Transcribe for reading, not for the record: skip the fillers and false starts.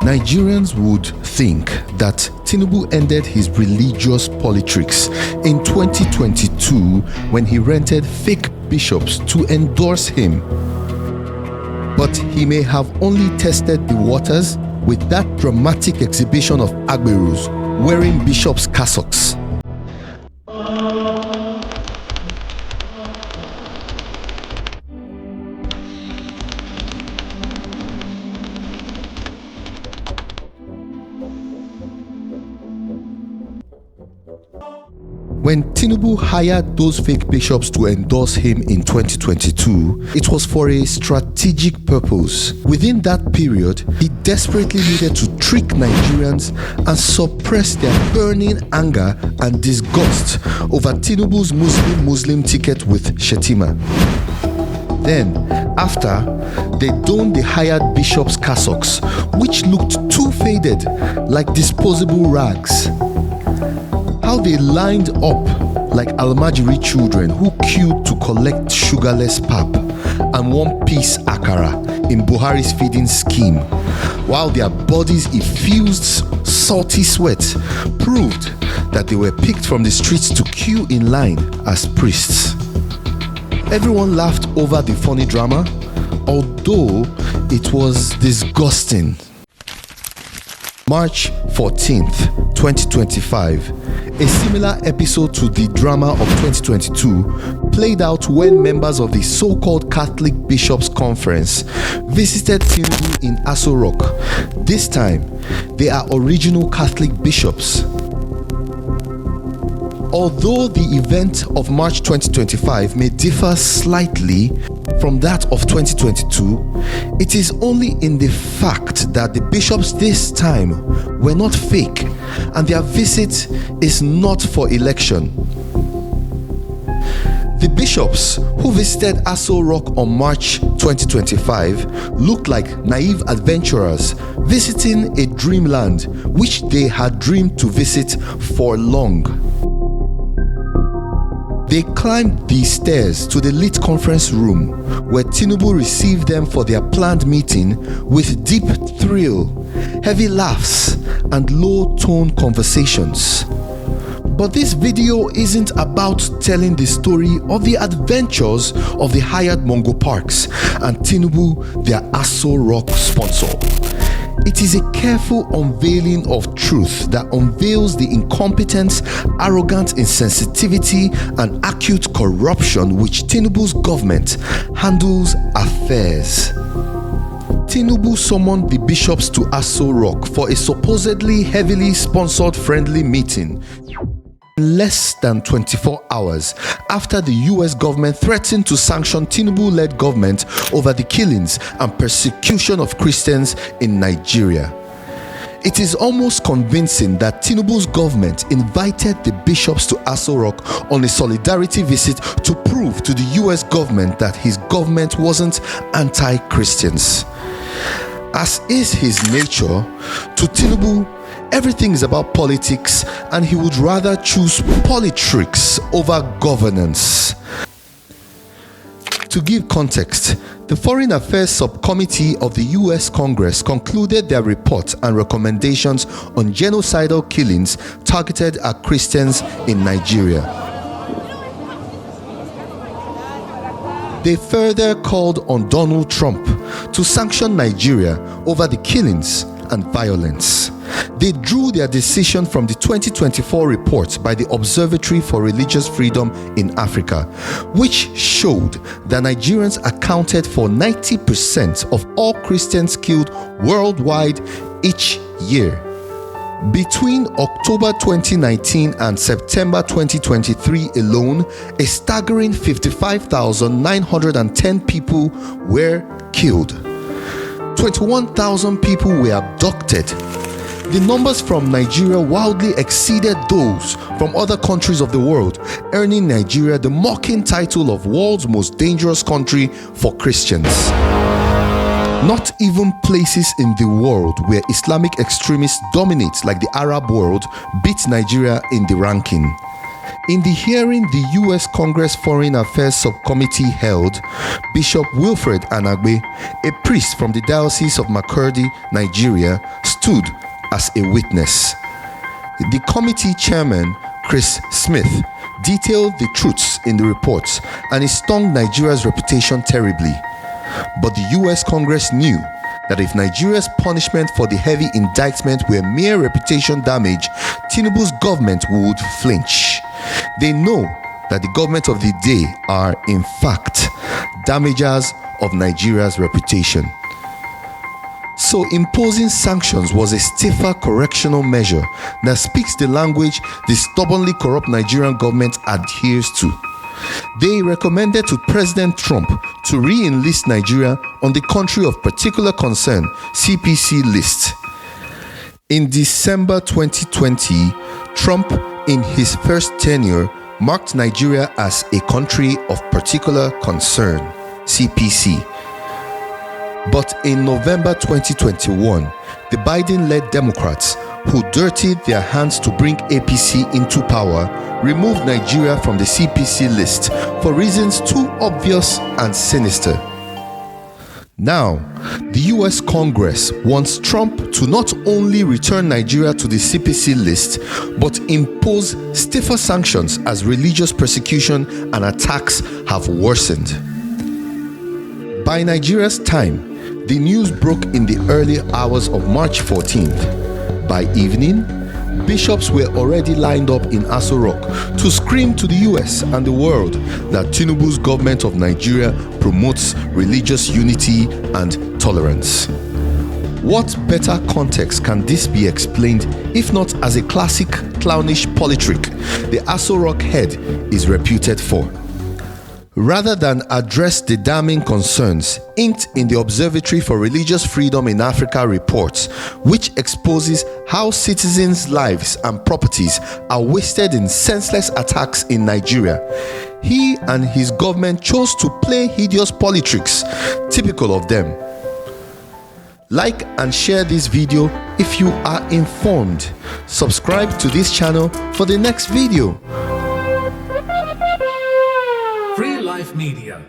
Nigerians would think that Tinubu ended his religious politics in 2022 when he rented fake bishops to endorse him. But he may have only tested the waters with that dramatic exhibition of agberus wearing bishops' cassocks. When Tinubu hired those fake bishops to endorse him in 2022, it was for a strategic purpose. Within that period, he desperately needed to trick Nigerians and suppress their burning anger and disgust over Tinubu's Muslim ticket with Shetima. Then, after, they donned the hired bishops' cassocks, which looked too faded, like disposable rags. How they lined up like Almajiri children who queued to collect sugarless pap and one-piece akara in Buhari's feeding scheme, while their bodies effused salty sweat, proved that they were picked from the streets to queue in line as priests. Everyone laughed over the funny drama, although it was disgusting. March 14th, 2025, a similar episode to the drama of 2022 played out when members of the so-called Catholic Bishops' Conference visited Tinubu in Aso Rock. This time, they are original Catholic bishops. Although the event of March 2025 may differ slightly from that of 2022, it is only in the fact that the bishops this time were not fake and their visit is not for election. The bishops who visited Aso Rock on March 2025 looked like naive adventurers visiting a dreamland which they had dreamed to visit for long. They climbed the stairs to the lit conference room where Tinubu received them for their planned meeting with deep thrill, heavy laughs, and low-tone conversations. But this video isn't about telling the story of the adventures of the hired Mongo Parks and Tinubu, their Aso Rock sponsor. It is a careful unveiling of truth that unveils the incompetence, arrogant insensitivity, and acute corruption which Tinubu's government handles affairs. Tinubu summoned the bishops to Aso Rock for a supposedly heavily sponsored friendly meeting less than 24 hours after the US government threatened to sanction Tinubu-led government over the killings and persecution of Christians in Nigeria. It is almost convincing that Tinubu's government invited the bishops to Aso Rock on a solidarity visit to prove to the US government that his government wasn't anti-Christians. As is his nature, to Tinubu, everything is about politics, and he would rather choose politricks over governance. To give context, the Foreign Affairs Subcommittee of the US Congress concluded their report and recommendations on genocidal killings targeted at Christians in Nigeria. They further called on Donald Trump to sanction Nigeria over the killings and violence. They drew their decision from the 2024 report by the Observatory for Religious Freedom in Africa, which showed that Nigerians accounted for 90% of all Christians killed worldwide each year. Between October 2019 and September 2023 alone, a staggering 55,910 people were killed. 21,000 people were abducted. The numbers from Nigeria wildly exceeded those from other countries of the world, earning Nigeria the mocking title of world's most dangerous country for Christians. Not even places in the world where Islamic extremists dominate, like the Arab world, beat Nigeria in the ranking. In the hearing the U.S. Congress Foreign Affairs Subcommittee held, Bishop Wilfred Anagbe, a priest from the Diocese of Makurdi, Nigeria, stood as a witness. The committee chairman, Chris Smith, detailed the truths in the reports, and it stung Nigeria's reputation terribly. But the US Congress knew that if Nigeria's punishment for the heavy indictment were mere reputation damage, Tinubu's government would flinch. They know that the government of the day are, in fact, damagers of Nigeria's reputation. So imposing sanctions was a stiffer correctional measure that speaks the language the stubbornly corrupt Nigerian government adheres to. They recommended to President Trump to re-enlist Nigeria on the Country of Particular Concern (CPC) list. In December 2020, Trump, in his first tenure, marked Nigeria as a Country of Particular Concern (CPC). But in November 2021, the Biden-led Democrats, who dirtied their hands to bring APC into power, removed Nigeria from the CPC list for reasons too obvious and sinister. Now, the US Congress wants Trump to not only return Nigeria to the CPC list, but impose stiffer sanctions as religious persecution and attacks have worsened. By Nigeria's time, the news broke in the early hours of March 14th. By evening, bishops were already lined up in Aso Rock to scream to the US and the world that Tinubu's government of Nigeria promotes religious unity and tolerance. What better context can this be explained if not as a classic clownish politrick the Aso Rock head is reputed for? Rather than address the damning concerns inked in the Observatory for Religious Freedom in Africa reports, which exposes how citizens' lives and properties are wasted in senseless attacks in Nigeria, he and his government chose to play hideous politricks, typical of them. Like and share this video if you are informed. Subscribe to this channel for the next video. Free Life Media.